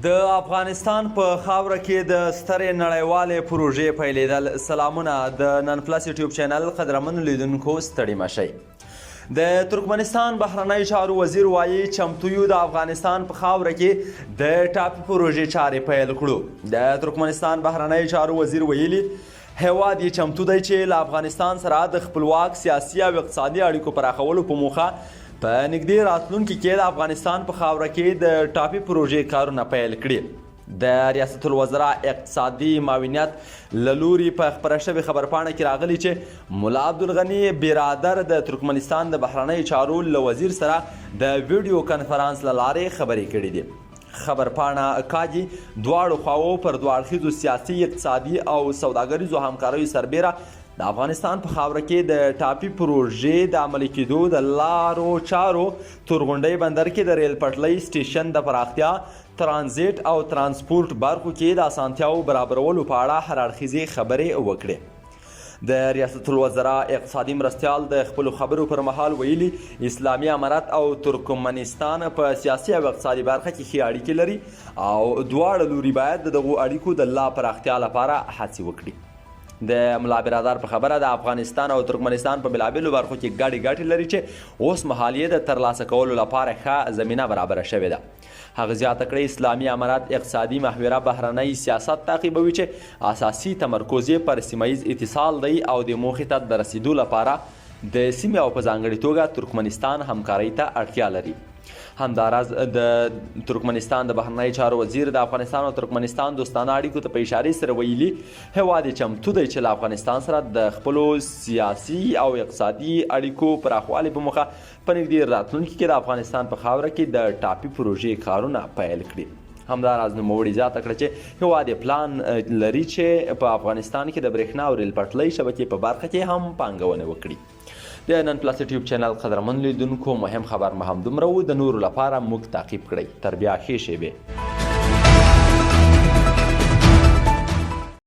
د افغانستان په خاوره کې د سترې نړیوالې پروژې پیلېدل. سلامونه د نن پلس یوټیوب چینل قدرمنو لیدونکو ستړي مه شئ. د ترکمنستان بهرنی چارو وزیر وایي چمتو یو د افغانستان په خاوره کې د ټاپي پروژې چارې پیل کړو. د ترکمنستان بهرنی چارو وزیر ویلي هیواد یې چمتو دی چې له افغانستان سره د خپلواک سیاسي او اقتصادي اړیکو پراخولو په موخه په نږدې راتلونکي کې د افغانستان په خاوره کې د ټاپي پروژې کارونه پیل کړي. د ریاست الوزرا اقتصادي معاونیت له لوري په خپره شوې خبرپاڼه کې راغلي چې ملا عبدالغني برادر د ترکمنستان د بهرنیو چارو له وزیر سره د ویډیو کنفرانس له لارې خبرې کړې دي. خبرپاڼه کاږي دواړو خواوو پر دوه اړخیزو سیاسي، اقتصادي او سوداګریزو همکاریو سربیره د افغانستان په خاوره کې د ټاپي پروژې د عملي کېدو د لارو چارو تورغونډۍ بندر کې د ریل پټلۍ سټیشن د پراختیا، ترانزیت او ترانسپورت برخو کې د اسانتیاو برابرولو په اړه هر اړخیزې خبرې وکړې. د ریاست الوزرا اقتصادي مرستیال د خپلو خبرو پر مهال ویلي اسلامي امارت او ترکمنستان په سیاسي او اقتصادي برخه کې ښې اړیکې لري او دواړه لوري باید د دغو اړیکو د لا پراختیا لپاره هڅې وکړي. د ملا برادر په خبره د افغانستان او ترکمنستان په بېلابېلو برخو کې ګټې لري چې اوس مهال یې د ترلاسه کولو لپاره ښه زمینه برابره شوې ده. هغه زیاته کړې اسلامي امارت اقتصادي محوره بهرنی سیاست تعقیبوي چې اساسي تمرکز یې پر سیمه ییز اتصال دی او د موخې ته د رسیدو لپاره د سیمې او په ځانګړې توګه ترکمنستان همکارۍ ته اړتیا لري. همداراز د ترکمنستان د بهرنی چارو وزیر د افغانستان او ترکمنستان دوستانه اړیکو ته په اشارې سره ویلي هیواد یې چمتو دی چې له افغانستان سره د خپلو سیاسي او اقتصادي اړیکو پراخوالي په موخه په نږدې راتلونکي کې د افغانستان په خاوره کې د ټاپي پروژې کارونه پیل کړي. همداراز نوموړي زیاته کړه چې هیواد یې پلان لري چې په افغانستان کې د برېښنا او ریل پټلۍ شبکې په برخه کې هم پانګونه وکړي. د نن پلس یوټیوب چینل قدرمن لیدونکو مهم خبر مو هم دومره و. د نورو لپاره موږ تعقیب کړئ. تر بیا ښې شېبې.